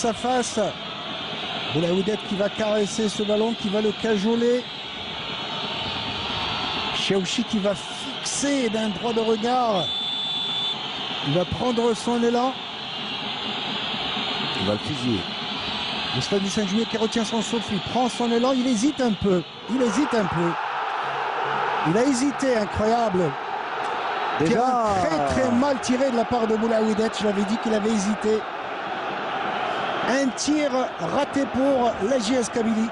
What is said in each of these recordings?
face à face. Boulaoudet qui va caresser ce ballon, qui va le cajoler. Chaouchi qui va fixer d'un droit de regard. Il va prendre son élan. Il va le fusiller. Moustapha Saint-Juillet qui retient son souffle. Il prend son élan. Il hésite un peu. Il hésite un peu. Il a hésité, incroyable. Déjà très mal tiré de la part de Boulaoudet. Je l'avais dit qu'il avait hésité. Un tir raté pour la JS Kabylie.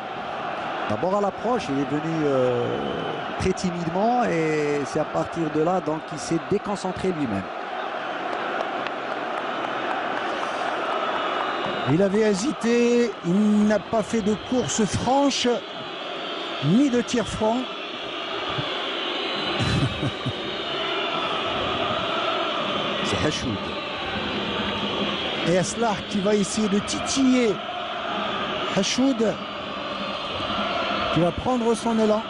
D'abord à l'approche, il est venu très timidement et c'est à partir de là donc il s'est déconcentré lui-même. Il avait hésité, il n'a pas fait de course franche, ni de tir franc. C'est Hachoud. Et Aslah qui va essayer de titiller Hachoud, qui va prendre son élan.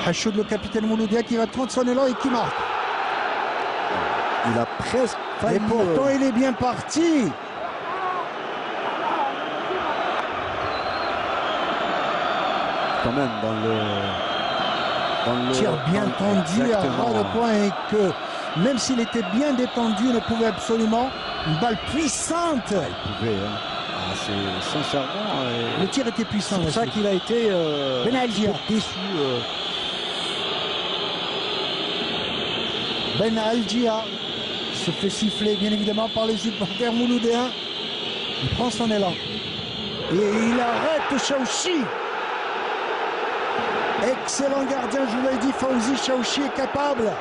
Hachoud, le capitaine Mouloudia, qui va prendre son élan et qui marque. Il a presque failli... Et pourtant, il est bien parti. Quand même dans le tir bien tendu à ras de point et que même s'il était bien détendu, il ne pouvait absolument. Une balle puissante. Il pouvait, hein. C'est sincèrement... le tir était puissant. C'est pour ça qu'il a été déçu. Ben Algia se fait siffler bien évidemment par les supporters mouloudéens. Il prend son élan. Et il arrête Chaouchi. Excellent gardien, je vous l'ai dit, Fawzi Chaouchi est capable.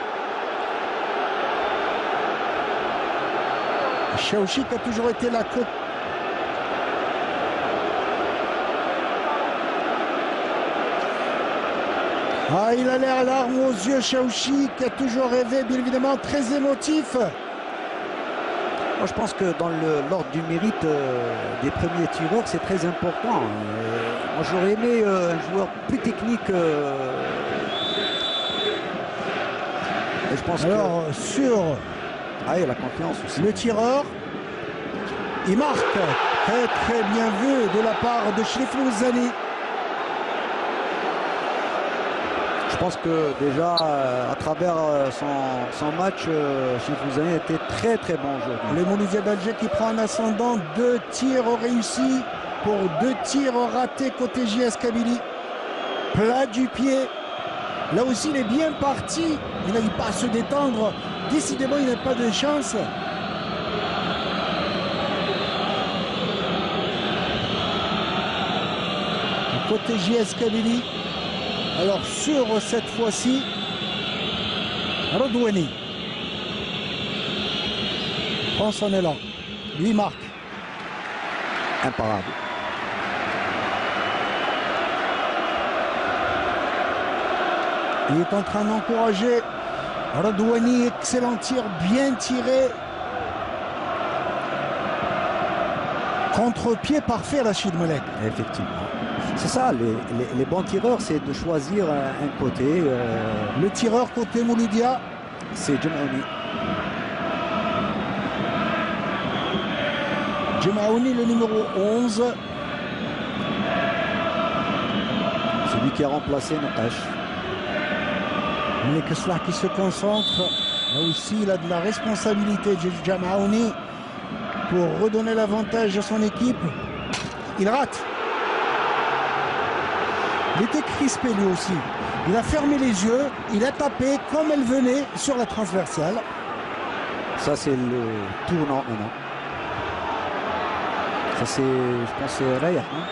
Chaouchi qui a toujours été la côte. Ah, il a l'air larmes aux yeux, Chaouchi, qui a toujours rêvé, bien évidemment, très émotif. Moi, je pense que dans l'ordre du mérite des premiers tireurs, c'est très important. Moi, j'aurais aimé un joueur plus technique. Et je pense alors, sur il a la confiance aussi. Le tireur, il marque. Très bien vu de la part de Chérif Louzani. Je pense que déjà, à travers son match, Chérif Louzani a été très bon aujourd'hui. Le Mouloudia d'Alger qui prend un ascendant, 2 tirs réussis pour 2 tirs ratés côté JS Kabylie. Plat du pied. Là aussi, il est bien parti. Il n'arrive pas à se détendre. Décidément, il n'a pas de chance. Côté JS Kabylie. Alors sur cette fois-ci, Rodouani prend son élan. Lui marque. Imparable. Il est en train d'encourager Rodouani. Excellent tir, bien tiré. Contre-pied parfait, Rachid Malek. Effectivement. C'est ça, les bons tireurs, c'est de choisir un côté. Le tireur côté Mouloudia, c'est Djemaouni. Djemaouni, le numéro 11. Celui qui a remplacé Nakash. Mais Kaslah qui se concentre. Là aussi, il a de la responsabilité, Djemaouni, pour redonner l'avantage à son équipe. Il rate. Il était crispé lui aussi. Il a fermé les yeux, il a tapé comme elle venait sur la transversale. Ça, c'est le tournant maintenant. Ça, c'est, je pense, c'est Raya. Hein?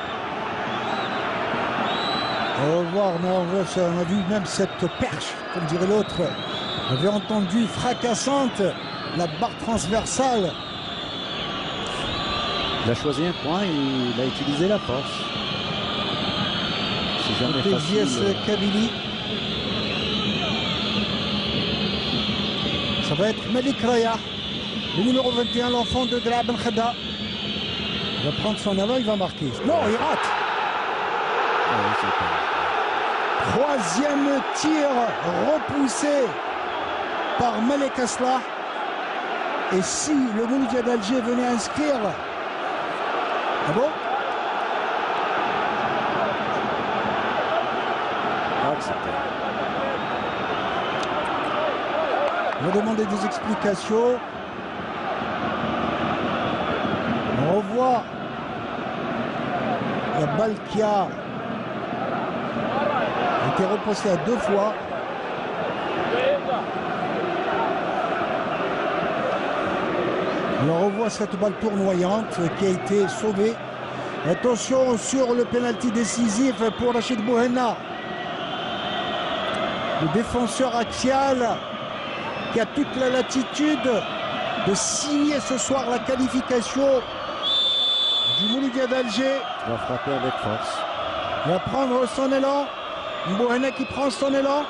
On va voir, mais on a vu même cette perche, comme dirait l'autre. On avait entendu fracassante la barre transversale. Il a choisi un point, il a utilisé la force. C'est jamais facile. JS Kabylie. Ça va être Malik Raya, le numéro 21, l'enfant de Dra Ben Khada. Il va prendre son avant, il va marquer. Non, il rate. Troisième tir repoussé par Malek Aslah. Et si le Mouloudia d'Alger venait inscrire... Ah bon? On va demander des explications. On revoit la balle qui a été repoussée à 2 fois. On revoit cette balle tournoyante qui a été sauvée. Attention sur le pénalty décisif pour Rachid Bouhenna. Le défenseur axial qui a toute la latitude de signer ce soir la qualification du Mouloudia d'Alger. Il va frapper avec force. Il va prendre son élan. Bouhenna qui prend son élan.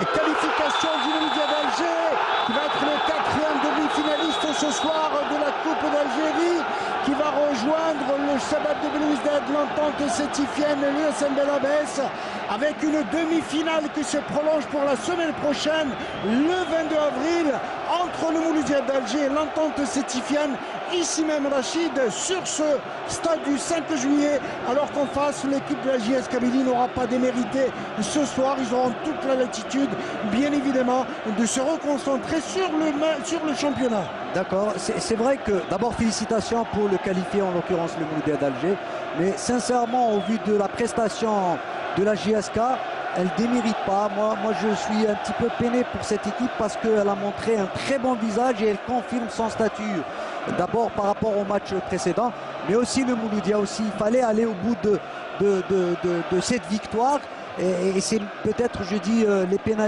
Et qualification du Mouloudia d'Alger qui va être le 4e demi-finaliste ce soir de la Coupe d'Algérie, qui va rejoindre le Shabab de Belouizdad, l'Entente sétifienne et l'USM Belabès, avec une demi-finale qui se prolonge pour la semaine prochaine, le 22 avril, entre le Mouloudia d'Alger et l'Entente sétifienne, ici même Rachid, sur ce stade du 5 juillet, alors qu'en face, l'équipe de la JS Kabylie n'aura pas démérité ce soir. Ils auront toute la latitude, bien évidemment, de se reconcentrer sur le championnat. D'accord, c'est vrai que d'abord félicitations pour le qualifié, en l'occurrence le Mouloudia d'Alger, mais sincèrement au vu de la prestation de la JSK, elle ne démérite pas. Moi je suis un petit peu peiné pour cette équipe parce qu'elle a montré un très bon visage et elle confirme son statut. D'abord par rapport au match précédent, mais aussi le Mouloudia aussi. Il fallait aller au bout de cette victoire et c'est peut-être, je dis, les pénalités.